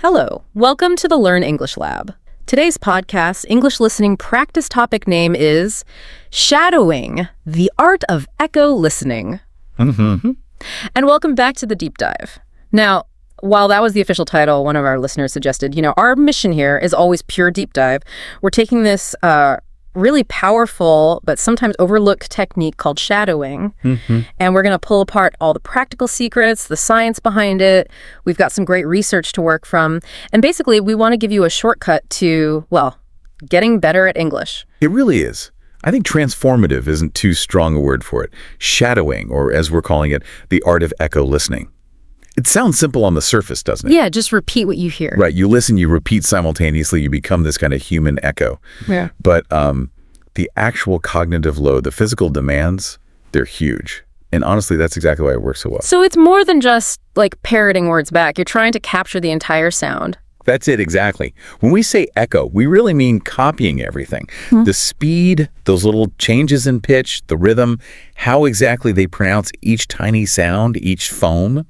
Hello, welcome to the Learn English Lab. Today's podcast English listening practice topic name is Shadowing, the Art of Echo Listening. Mm-hmm. And welcome back to the deep dive. Now, while that was the official title, one of our listeners suggested, our mission here is always pure deep dive. We're taking this really powerful but sometimes overlooked technique called shadowing. And we're going to pull apart all the practical secrets, the science behind it. We've got some great research to work from. And basically, we want to give you a shortcut to, getting better at English. It really is. I think transformative isn't too strong a word for it. Shadowing, or as we're calling it, the art of echo listening. It sounds simple on the surface, doesn't it? Yeah, just repeat what you hear. Right. You listen, you repeat simultaneously, you become this kind of human echo. Yeah. But the actual cognitive load, the physical demands, they're huge. And honestly, that's exactly why it works so well. So it's more than just like parroting words back. You're trying to capture the entire sound. That's it, exactly. When we say echo, we really mean copying everything. The speed, those little changes in pitch, the rhythm, how exactly they pronounce each tiny sound, each phone.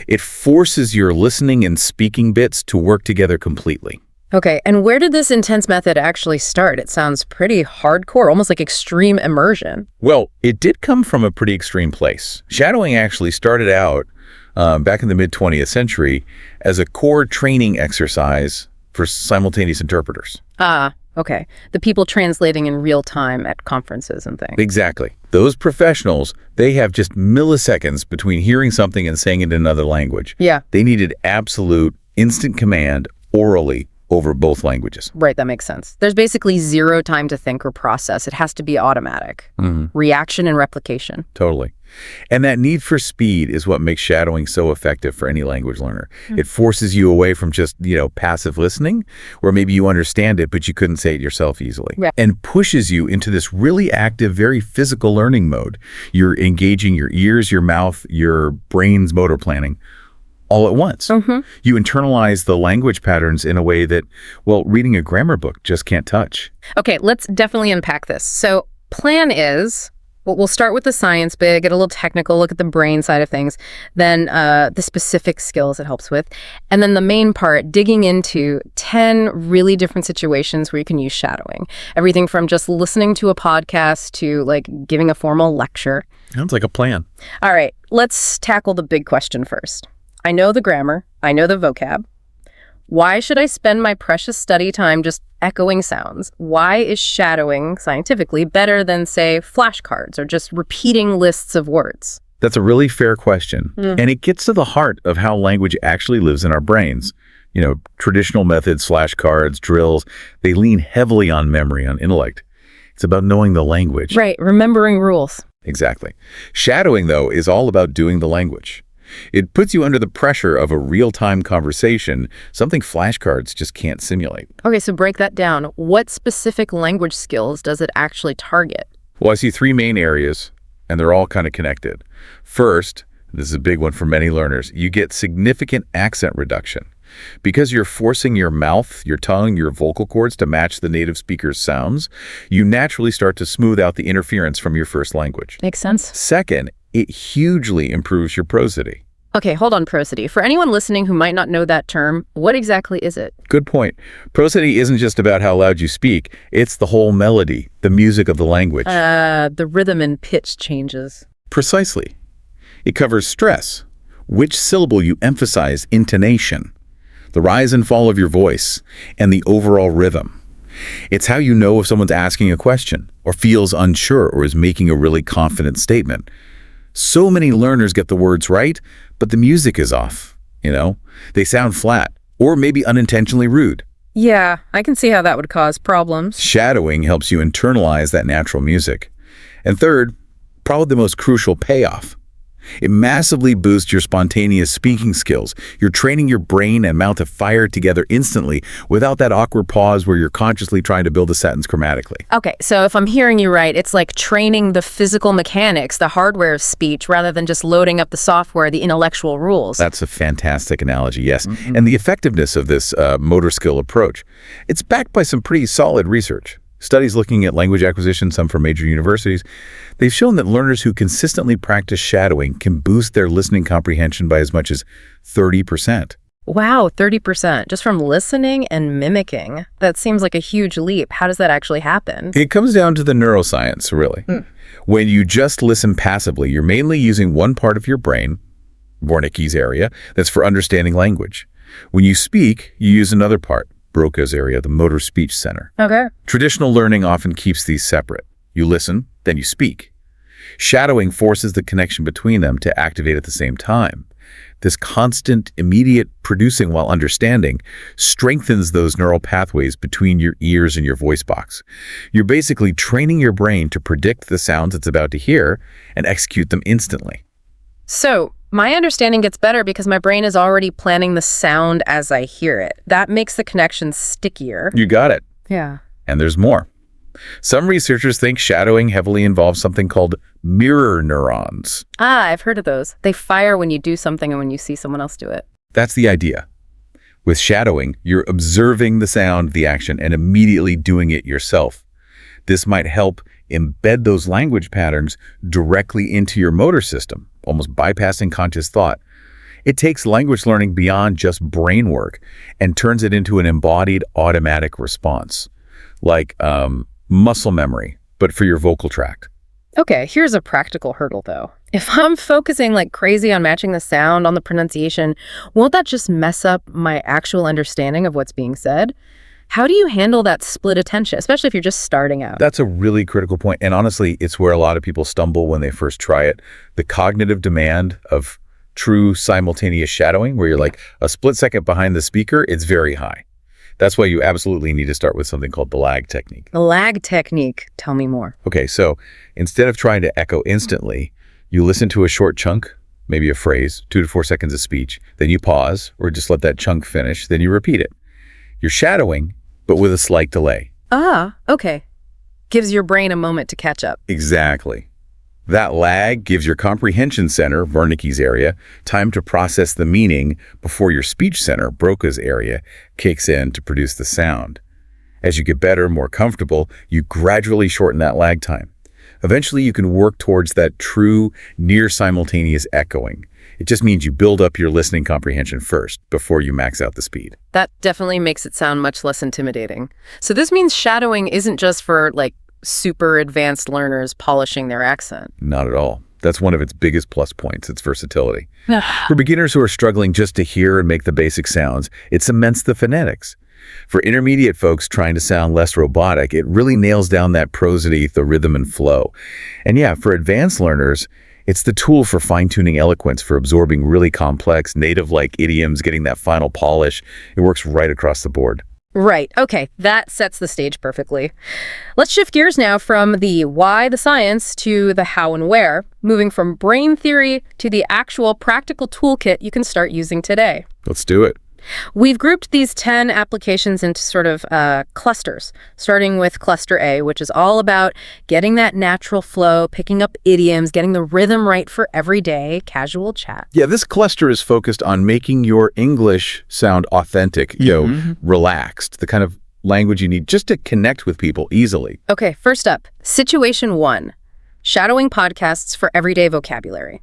It forces your listening and speaking bits to work together completely. Okay, and where did this intense method actually start? It sounds pretty hardcore, almost like extreme immersion. Well, it did come from a pretty extreme place. Shadowing actually started out back in the mid-20th century as a core training exercise for simultaneous interpreters. Ah, okay. The people translating in real time at conferences and things. Exactly. Those professionals, they have just milliseconds between hearing something and saying it in another language. Yeah. They needed absolute instant command orally over both languages. Right, that makes sense. There's basically zero time to think or process. It has to be automatic. Reaction and replication. Totally. And that need for speed is what makes shadowing so effective for any language learner. It forces you away from just, passive listening, where maybe you understand it, but you couldn't say it yourself easily. Yeah. And pushes you into this really active, very physical learning mode. You're engaging your ears, your mouth, your brain's motor planning all at once. You internalize the language patterns in a way that, reading a grammar book just can't touch. Okay, let's definitely unpack this. So plan is, we'll start with the science bit, get a little technical, look at the brain side of things, then the specific skills it helps with, and then the main part, digging into 10 really different situations where you can use shadowing. Everything from just listening to a podcast to like giving a formal lecture. Sounds like a plan. All right, let's tackle the big question first. I know the grammar, I know the vocab. Why should I spend my precious study time just echoing sounds? Why is shadowing scientifically better than, say, flashcards or just repeating lists of words? That's a really fair question. And it gets to the heart of how language actually lives in our brains. Traditional methods, flashcards, drills, they lean heavily on memory, on intellect. It's about knowing the language. Right, remembering rules. Exactly. Shadowing, though, is all about doing the language. It puts you under the pressure of a real-time conversation, something flashcards just can't simulate. Okay, so break that down. What specific language skills does it actually target? Well, I see three main areas, and they're all kind of connected. First, this is a big one for many learners, you get significant accent reduction. Because you're forcing your mouth, your tongue, your vocal cords to match the native speaker's sounds, you naturally start to smooth out the interference from your first language. Makes sense. Second, it hugely improves your prosody. Okay, hold on, prosody. For anyone listening who might not know that term, what exactly is it? Good point. Prosody isn't just about how loud you speak. It's the whole melody, the music of the language. The rhythm and pitch changes. Precisely. It covers stress, which syllable you emphasize, intonation, the rise and fall of your voice, and the overall rhythm. It's how you know if someone's asking a question, or feels unsure, or is making a really confident statement. So many learners get the words right, but the music is off, They sound flat, or maybe unintentionally rude. Yeah, I can see how that would cause problems. Shadowing helps you internalize that natural music. And third, probably the most crucial payoff. It massively boosts your spontaneous speaking skills. You're training your brain and mouth to fire together instantly without that awkward pause where you're consciously trying to build a sentence grammatically. Okay, so if I'm hearing you right, it's like training the physical mechanics, the hardware of speech, rather than just loading up the software, the intellectual rules. That's a fantastic analogy, yes. And the effectiveness of this motor skill approach, it's backed by some pretty solid research. Studies looking at language acquisition, some from major universities, they've shown that learners who consistently practice shadowing can boost their listening comprehension by as much as 30%. Wow, 30%, just from listening and mimicking. That seems like a huge leap. How does that actually happen? It comes down to the neuroscience, really. When you just listen passively, you're mainly using one part of your brain, Wernicke's area, that's for understanding language. When you speak, you use another part, Broca's area, the motor speech center. Okay. Traditional learning often keeps these separate. You listen, then you speak. Shadowing forces the connection between them to activate at the same time. This constant, immediate producing while understanding strengthens those neural pathways between your ears and your voice box. You're basically training your brain to predict the sounds it's about to hear and execute them instantly. So, my understanding gets better because my brain is already planning the sound as I hear it. That makes the connection stickier. You got it. Yeah. And there's more. Some researchers think shadowing heavily involves something called mirror neurons. Ah, I've heard of those. They fire when you do something and when you see someone else do it. That's the idea. With shadowing, you're observing the sound, the action, and immediately doing it yourself. This might help embed those language patterns directly into your motor system, almost bypassing conscious thought. It takes language learning beyond just brain work and turns it into an embodied automatic response, like muscle memory, but for your vocal tract. Okay, here's a practical hurdle, though. If I'm focusing like crazy on matching the sound, on the pronunciation, won't that just mess up my actual understanding of what's being said? How do you handle that split attention, especially if you're just starting out? That's a really critical point, and honestly, it's where a lot of people stumble when they first try it. The cognitive demand of true simultaneous shadowing, where you're like a split second behind the speaker, it's very high. That's why you absolutely need to start with something called the lag technique. The lag technique. Tell me more. Okay, so instead of trying to echo instantly, you listen to a short chunk, maybe a phrase, 2 to 4 seconds of speech, then you pause or just let that chunk finish, then you repeat it. You're shadowing, but with a slight delay. Ah, okay. Gives your brain a moment to catch up. Exactly. That lag gives your comprehension center, Wernicke's area, time to process the meaning before your speech center, Broca's area, kicks in to produce the sound. As you get better, more comfortable, you gradually shorten that lag time. Eventually, you can work towards that true, near-simultaneous echoing. It just means you build up your listening comprehension first before you max out the speed. That definitely makes it sound much less intimidating. So this means shadowing isn't just for, super advanced learners polishing their accent. Not at all. That's one of its biggest plus points, its versatility. For beginners who are struggling just to hear and make the basic sounds, it cements the phonetics. For intermediate folks trying to sound less robotic, it really nails down that prosody, the rhythm and flow. And yeah, for advanced learners, it's the tool for fine-tuning eloquence, for absorbing really complex, native-like idioms, getting that final polish. It works right across the board. Right. Okay. That sets the stage perfectly. Let's shift gears now from the why, the science, to the how and where, moving from brain theory to the actual practical toolkit you can start using today. Let's do it. We've grouped these 10 applications into sort of clusters, starting with cluster A, which is all about getting that natural flow, picking up idioms, getting the rhythm right for everyday casual chat. Yeah, this cluster is focused on making your English sound authentic, relaxed, the kind of language you need just to connect with people easily. Okay, first up, situation 1, shadowing podcasts for everyday vocabulary.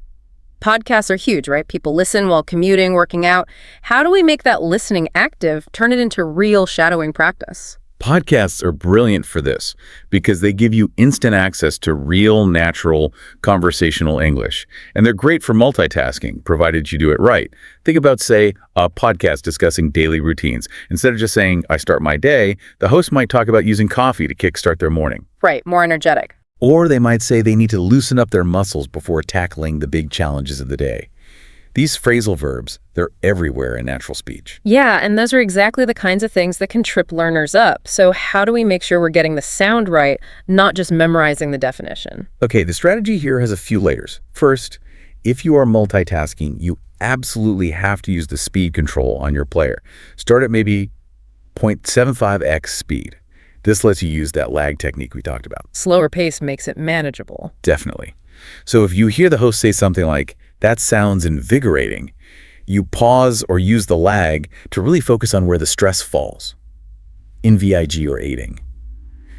Podcasts are huge, right? People listen while commuting, working out. How do we make that listening active, turn it into real shadowing practice? Podcasts are brilliant for this because they give you instant access to real, natural, conversational English. And they're great for multitasking, provided you do it right. Think about, say, a podcast discussing daily routines. Instead of just saying, I start my day, the host might talk about using coffee to kickstart their morning. Right, more energetic. Or they might say they need to loosen up their muscles before tackling the big challenges of the day. These phrasal verbs, they're everywhere in natural speech. Yeah, and those are exactly the kinds of things that can trip learners up. So how do we make sure we're getting the sound right, not just memorizing the definition? Okay, the strategy here has a few layers. First, if you are multitasking, you absolutely have to use the speed control on your player. Start at maybe 0.75x speed. This lets you use that lag technique we talked about. Slower pace makes it manageable. Definitely. So if you hear the host say something like, that sounds invigorating, you pause or use the lag to really focus on where the stress falls. NVIG or aiding.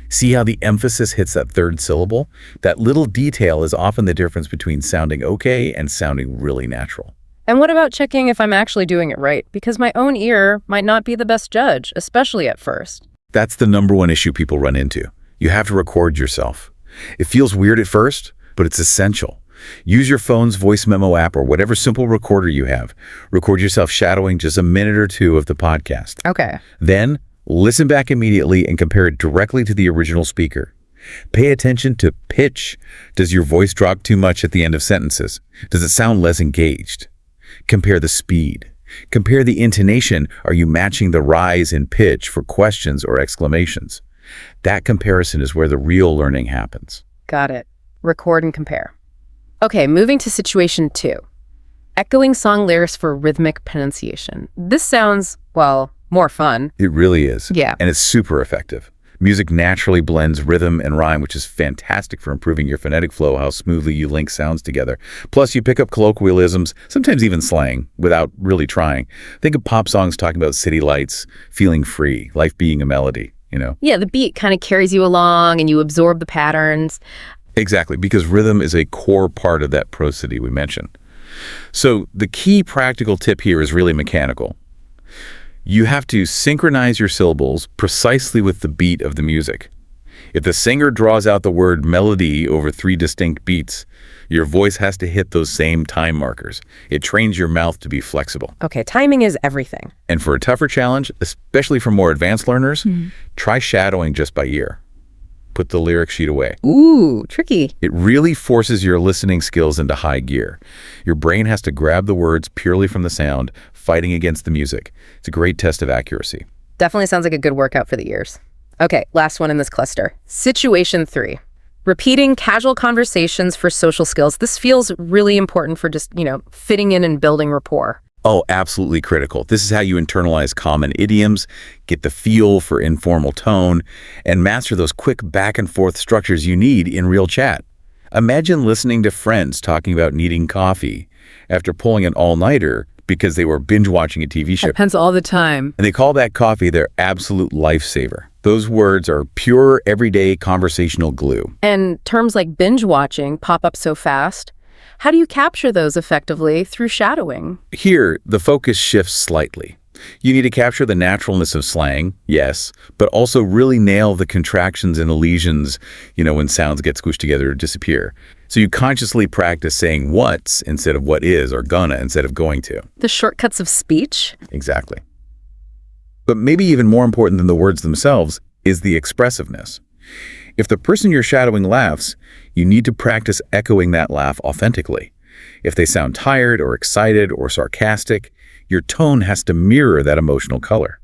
See how the emphasis hits that third syllable? That little detail is often the difference between sounding okay and sounding really natural. And what about checking if I'm actually doing it right? Because my own ear might not be the best judge, especially at first. That's the number one issue people run into. You have to record yourself. It feels weird at first, but it's essential. Use your phone's voice memo app or whatever simple recorder you have. Record yourself shadowing just a minute or two of the podcast. Okay. Then, listen back immediately and compare it directly to the original speaker. Pay attention to pitch. Does your voice drop too much at the end of sentences? Does it sound less engaged? Compare the speed. Compare the intonation. Are you matching the rise in pitch for questions or exclamations? That comparison is where the real learning happens. Got it. Record and compare. Okay, moving to situation 2. Echoing song lyrics for rhythmic pronunciation. This sounds, well, more fun. It really is. Yeah. And it's super effective. Music naturally blends rhythm and rhyme, which is fantastic for improving your phonetic flow, how smoothly you link sounds together. Plus, you pick up colloquialisms, sometimes even slang, without really trying. Think of pop songs talking about city lights, feeling free, life being a melody, you know? Yeah, the beat kind of carries you along and you absorb the patterns. Exactly, because rhythm is a core part of that prosody we mentioned. So the key practical tip here is really mechanical. You have to synchronize your syllables precisely with the beat of the music. If the singer draws out the word melody over 3 distinct beats, your voice has to hit those same time markers. It trains your mouth to be flexible. Okay, timing is everything. And for a tougher challenge, especially for more advanced learners, try shadowing just by ear. Put the lyric sheet away. Ooh, tricky. It really forces your listening skills into high gear. Your brain has to grab the words purely from the sound, fighting against the music. It's a great test of accuracy. Definitely sounds like a good workout for the ears. Okay, last one in this cluster. Situation 3. Repeating casual conversations for social skills. This feels really important for just, fitting in and building rapport. Oh, absolutely critical. This is how you internalize common idioms, get the feel for informal tone, and master those quick back and forth structures you need in real chat. Imagine listening to friends talking about needing coffee after pulling an all-nighter because they were binge-watching a TV show. Happens all the time. And they call that coffee their absolute lifesaver. Those words are pure, everyday conversational glue. And terms like binge-watching pop up so fast. How do you capture those effectively through shadowing? Here, the focus shifts slightly. You need to capture the naturalness of slang, yes, but also really nail the contractions and elisions, when sounds get squished together or disappear. So you consciously practice saying what's instead of what is, or gonna instead of going to. The shortcuts of speech? Exactly. But maybe even more important than the words themselves is the expressiveness. If the person you're shadowing laughs, you need to practice echoing that laugh authentically. If they sound tired or excited or sarcastic, your tone has to mirror that emotional color.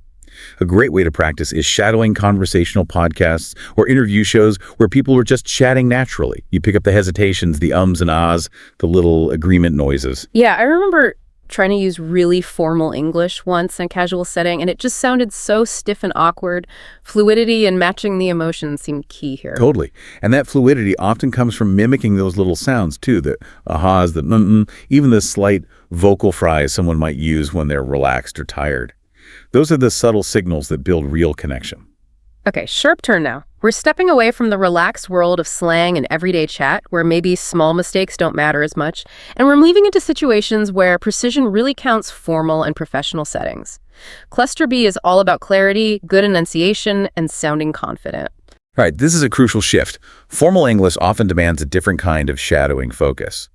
A great way to practice is shadowing conversational podcasts or interview shows where people are just chatting naturally. You pick up the hesitations, the ums and ahs, the little agreement noises. Yeah, I remember trying to use really formal English once in a casual setting, and it just sounded so stiff and awkward. Fluidity and matching the emotions seemed key here. Totally. And that fluidity often comes from mimicking those little sounds, too, the ahas, the even the slight vocal fries someone might use when they're relaxed or tired. Those are the subtle signals that build real connection. Okay, sharp turn now. We're stepping away from the relaxed world of slang and everyday chat, where maybe small mistakes don't matter as much, and we're moving into situations where precision really counts formal and professional settings. Cluster B is all about clarity, good enunciation, and sounding confident. All right, this is a crucial shift. Formal English often demands a different kind of shadowing focus.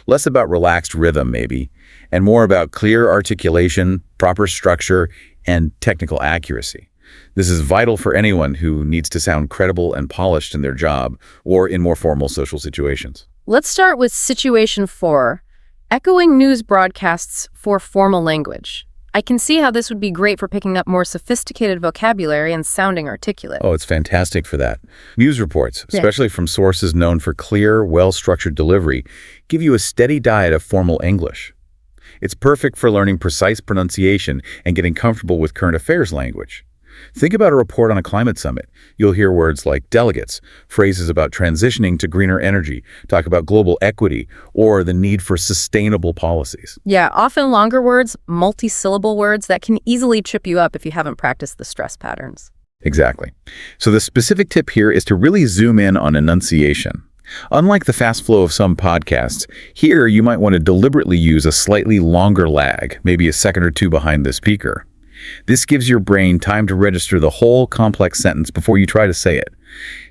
Less about relaxed rhythm, maybe, and more about clear articulation, proper structure, and technical accuracy. This is vital for anyone who needs to sound credible and polished in their job or in more formal social situations. Let's start with situation 4, echoing news broadcasts for formal language. I can see how this would be great for picking up more sophisticated vocabulary and sounding articulate. Oh, it's fantastic for that. News reports, especially from sources known for clear, well-structured delivery, give you a steady diet of formal English. It's perfect for learning precise pronunciation and getting comfortable with current affairs language. Think about a report on a climate summit. You'll hear words like delegates, phrases about transitioning to greener energy, talk about global equity, or the need for sustainable policies. Yeah, often longer words, multi-syllable words that can easily trip you up if you haven't practiced the stress patterns. Exactly. So the specific tip here is to really zoom in on enunciation. Unlike the fast flow of some podcasts, here you might want to deliberately use a slightly longer lag, maybe a second or two behind the speaker. This gives your brain time to register the whole complex sentence before you try to say it.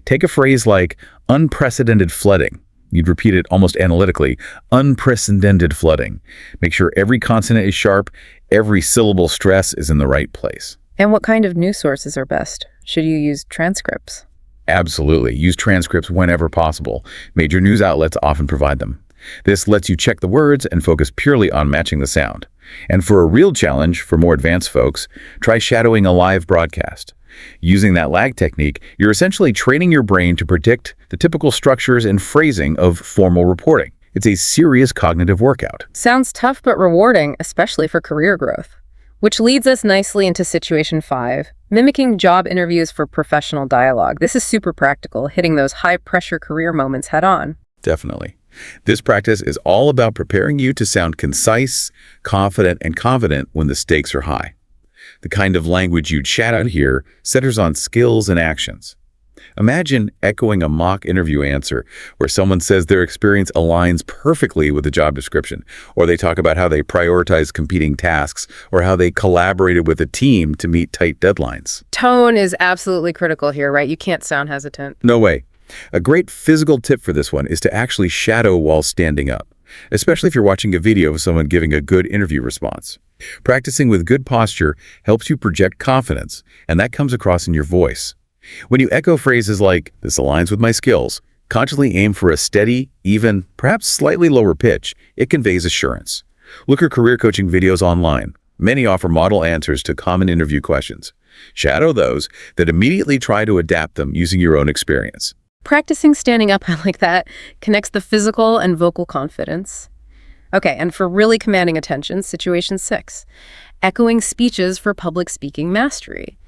Take a phrase like unprecedented flooding. You'd repeat it almost analytically, unprecedented flooding. Make sure every consonant is sharp, every syllable stress is in the right place. And what kind of news sources are best? Should you use transcripts? Absolutely. Use transcripts whenever possible. Major news outlets often provide them. This lets you check the words and focus purely on matching the sound. And for a real challenge, for more advanced folks, try shadowing a live broadcast. Using that lag technique, you're essentially training your brain to predict the typical structures and phrasing of formal reporting. It's a serious cognitive workout. Sounds tough but rewarding, especially for career growth. Which leads us nicely into situation 5, mimicking job interviews for professional dialogue. This is super practical, hitting those high-pressure career moments head-on. Definitely. This practice is all about preparing you to sound concise, confident, and confident when the stakes are high. The kind of language you'd chat out here centers on skills and actions. Imagine echoing a mock interview answer where someone says their experience aligns perfectly with the job description, or they talk about how they prioritize competing tasks, or how they collaborated with a team to meet tight deadlines. Tone is absolutely critical here, right? You can't sound hesitant. No way. A great physical tip for this one is to actually shadow while standing up, especially if you're watching a video of someone giving a good interview response. Practicing with good posture helps you project confidence, and that comes across in your voice. When you echo phrases like, "This aligns with my skills," consciously aim for a steady, even, perhaps slightly lower pitch. It conveys assurance. Look at career coaching videos online. Many offer model answers to common interview questions. Shadow those, then immediately try to adapt them using your own experience. Practicing standing up like that connects the physical and vocal confidence. Okay, and for really commanding attention, situation 6, echoing speeches for public speaking mastery.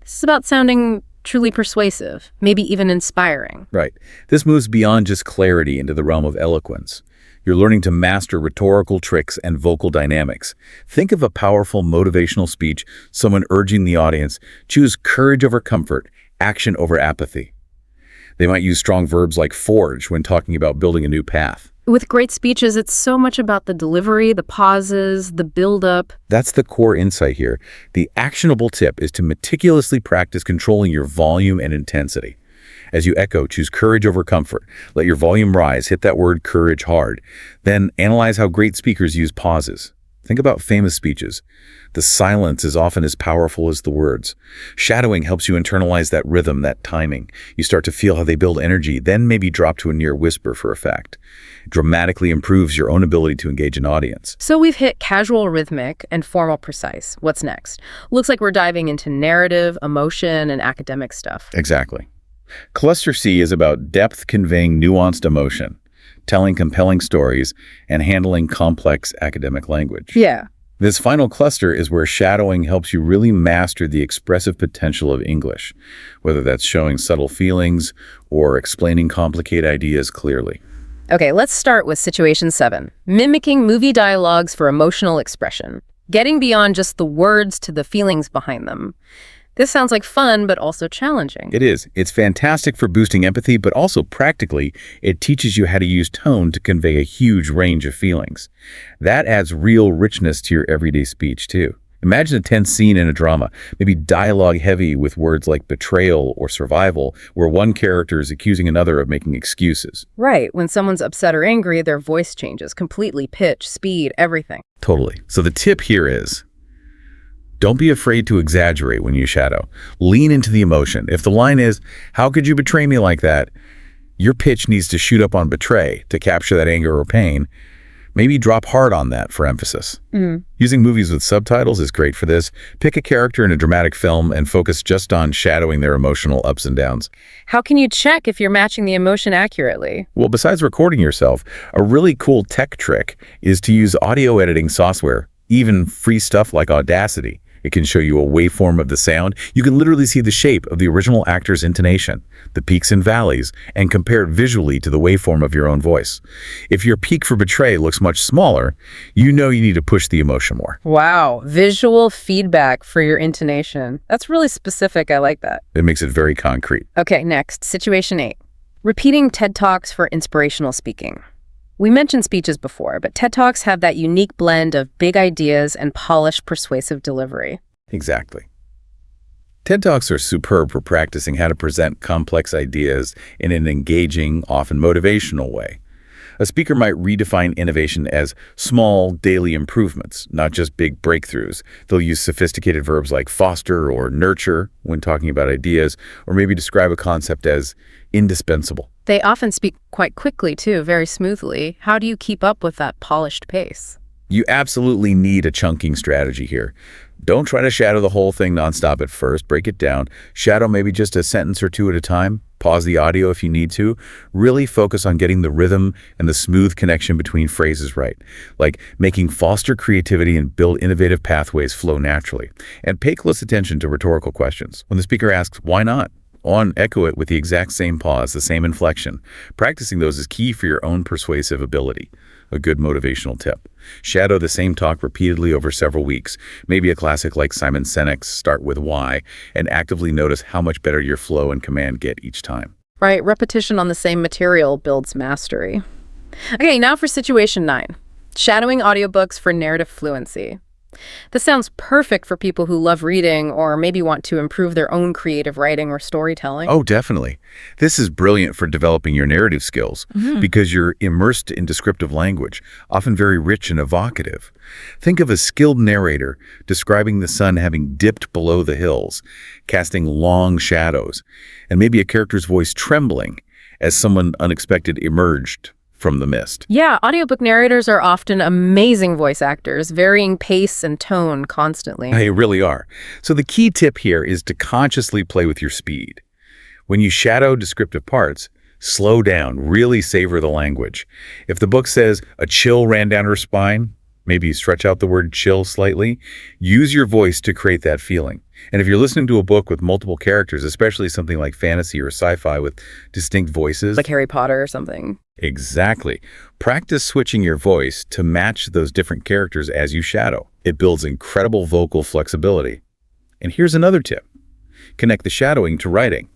This is about sounding truly persuasive, maybe even inspiring. Right. This moves beyond just clarity into the realm of eloquence. You're learning to master rhetorical tricks and vocal dynamics. Think of a powerful motivational speech, someone urging the audience, choose courage over comfort, action over apathy. They might use strong verbs like forge when talking about building a new path. With great speeches, it's so much about the delivery, the pauses, the build-up. That's the core insight here. The actionable tip is to meticulously practice controlling your volume and intensity. As you echo, choose courage over comfort. Let your volume rise, hit that word courage hard. Then analyze how great speakers use pauses. Think about famous speeches. The silence is often as powerful as the words. Shadowing helps you internalize that rhythm, that timing. You start to feel how they build energy, then maybe drop to a near whisper for effect. It dramatically improves your own ability to engage an audience. So we've hit casual rhythmic and formal precise. What's next? Looks like we're diving into narrative, emotion, and academic stuff. Exactly. Cluster C is about depth conveying nuanced emotion, telling compelling stories, and handling complex academic language. Yeah. This final cluster is where shadowing helps you really master the expressive potential of English, whether that's showing subtle feelings or explaining complicated ideas clearly. Okay, let's start with situation 7, mimicking movie dialogues for emotional expression, getting beyond just the words to the feelings behind them. This sounds like fun, but also challenging. It is. It's fantastic for boosting empathy, but also practically, it teaches you how to use tone to convey a huge range of feelings. That adds real richness to your everyday speech, too. Imagine a tense scene in a drama, maybe dialogue heavy with words like betrayal or survival, where one character is accusing another of making excuses. Right. When someone's upset or angry, their voice changes completely, pitch, speed, everything. Totally. So the tip here is, don't be afraid to exaggerate when you shadow. Lean into the emotion. If the line is, "How could you betray me like that?" your pitch needs to shoot up on betray to capture that anger or pain. Maybe drop hard on that for emphasis. Using movies with subtitles is great for this. Pick a character in a dramatic film and focus just on shadowing their emotional ups and downs. How can you check if you're matching the emotion accurately? Well, besides recording yourself, a really cool tech trick is to use audio editing software, even free stuff like Audacity. It can show you a waveform of the sound. You can literally see the shape of the original actor's intonation, the peaks and valleys, and compare it visually to the waveform of your own voice. If your peak for betray looks much smaller, you know you need to push the emotion more. Wow, visual feedback for your intonation. That's really specific. I like that. It makes it very concrete. Okay, next, situation 8. Repeating TED Talks for inspirational speaking. We mentioned speeches before, but TED Talks have that unique blend of big ideas and polished, persuasive delivery. Exactly. TED Talks are superb for practicing how to present complex ideas in an engaging, often motivational way. A speaker might redefine innovation as small, daily improvements, not just big breakthroughs. They'll use sophisticated verbs like foster or nurture when talking about ideas, or maybe describe a concept as indispensable. They often speak quite quickly, too, very smoothly. How do you keep up with that polished pace? You absolutely need a chunking strategy here. Don't try to shadow the whole thing nonstop at first. Break it down. Shadow maybe just a sentence or two at a time. Pause the audio if you need to. Really focus on getting the rhythm and the smooth connection between phrases right, like making foster creativity and build innovative pathways flow naturally. And pay close attention to rhetorical questions. When the speaker asks, "Why not?" echo it with the exact same pause, the same inflection. Practicing those is key for your own persuasive ability. A good motivational tip. Shadow the same talk repeatedly over several weeks. Maybe a classic like Simon Sinek's Start With Why, and actively notice how much better your flow and command get each time. Right, repetition on the same material builds mastery. Okay, now for situation 9. Shadowing audiobooks for narrative fluency. This sounds perfect for people who love reading or maybe want to improve their own creative writing or storytelling. Oh, definitely. This is brilliant for developing your narrative skills because you're immersed in descriptive language, often very rich and evocative. Think of a skilled narrator describing the sun having dipped below the hills, casting long shadows, and maybe a character's voice trembling as someone unexpected emerged from the mist. Yeah, audiobook narrators are often amazing voice actors, varying pace and tone constantly. They really are. So the key tip here is to consciously play with your speed. When you shadow descriptive parts, slow down, really savor the language. If the book says a chill ran down her spine, maybe stretch out the word chill slightly. Use your voice to create that feeling. And if you're listening to a book with multiple characters, especially something like fantasy or sci-fi with distinct voices, Like Harry Potter or something. exactly. Practice switching your voice to match those different characters as you shadow. It builds incredible vocal flexibility. And here's another tip. Connect the shadowing to writing.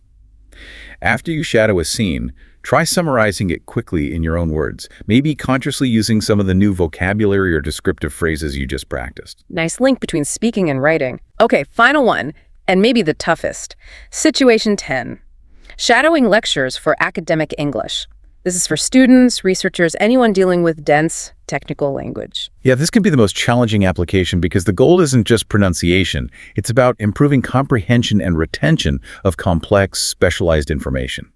After you shadow a scene, try summarizing it quickly in your own words, maybe consciously using some of the new vocabulary or descriptive phrases you just practiced. Nice link between speaking and writing. Okay, final one, and maybe the toughest. Situation 10. Shadowing lectures for academic English. This is for students, researchers, anyone dealing with dense technical language. Yeah, this can be the most challenging application because the goal isn't just pronunciation. It's about improving comprehension and retention of complex, specialized information.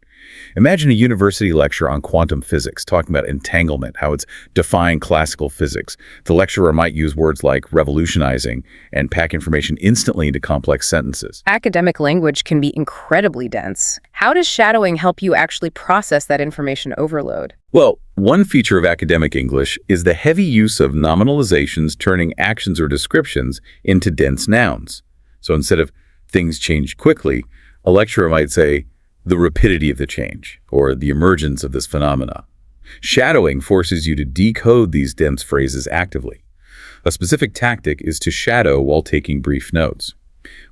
Imagine a university lecture on quantum physics, talking about entanglement, how it's defying classical physics. The lecturer might use words like revolutionizing and pack information instantly into complex sentences. Academic language can be incredibly dense. How does shadowing help you actually process that information overload? Well, one feature of academic English is the heavy use of nominalizations turning actions or descriptions into dense nouns. So instead of things change quickly, a lecturer might say, the rapidity of the change, or the emergence of this phenomena. Shadowing forces you to decode these dense phrases actively. A specific tactic is to shadow while taking brief notes.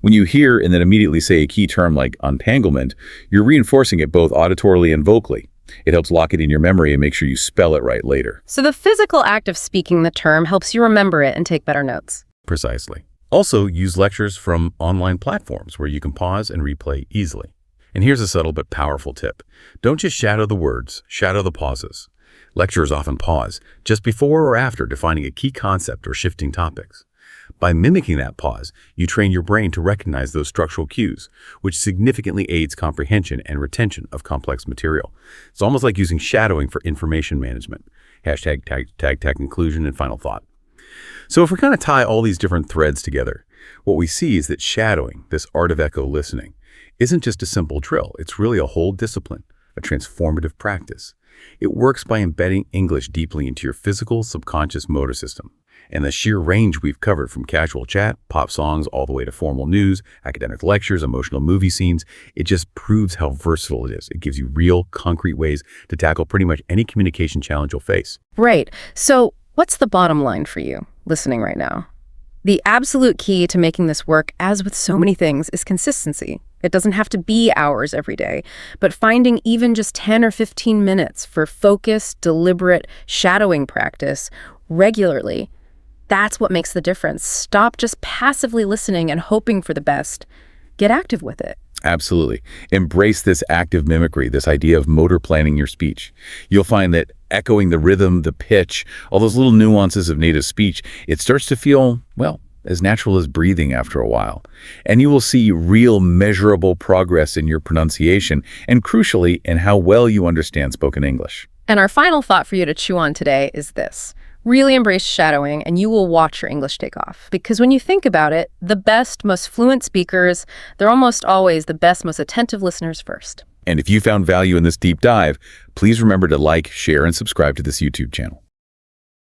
When you hear and then immediately say a key term like untanglement, you're reinforcing it both auditorily and vocally. It helps lock it in your memory and make sure you spell it right later. So the physical act of speaking the term helps you remember it and take better notes. Precisely. Also, use lectures from online platforms where you can pause and replay easily. And here's a subtle but powerful tip. Don't just shadow the words, shadow the pauses. Lecturers often pause just before or after defining a key concept or shifting topics. By mimicking that pause, you train your brain to recognize those structural cues, which significantly aids comprehension and retention of complex material. It's almost like using shadowing for information management. Hashtag tag conclusion and final thought. So if we kind of tie all these different threads together, what we see is that shadowing, this art of echo listening, isn't just a simple drill. It's really a whole discipline, a transformative practice. It works by embedding English deeply into your physical, subconscious motor system. And the sheer range we've covered from casual chat, pop songs, all the way to formal news, academic lectures, emotional movie scenes, it just proves how versatile it is. It gives you real, concrete ways to tackle pretty much any communication challenge you'll face. Right. So what's the bottom line for you listening right now? The absolute key to making this work, as with so many things, is consistency. It doesn't have to be hours every day, but finding even just 10 or 15 minutes for focused, deliberate shadowing practice regularly, that's what makes the difference. Stop just passively listening and hoping for the best. Get active with it. Absolutely. Embrace this active mimicry, this idea of motor planning your speech. You'll find that echoing the rhythm, the pitch, all those little nuances of native speech, it starts to feel, well, as natural as breathing after a while. And you will see real measurable progress in your pronunciation and, crucially, in how well you understand spoken English. And our final thought for you to chew on today is this. Really embrace shadowing and you will watch your English take off. Because when you think about it, the best, most fluent speakers, they're almost always the best, most attentive listeners first. And if you found value in this deep dive, please remember to like, share, and subscribe to this YouTube channel.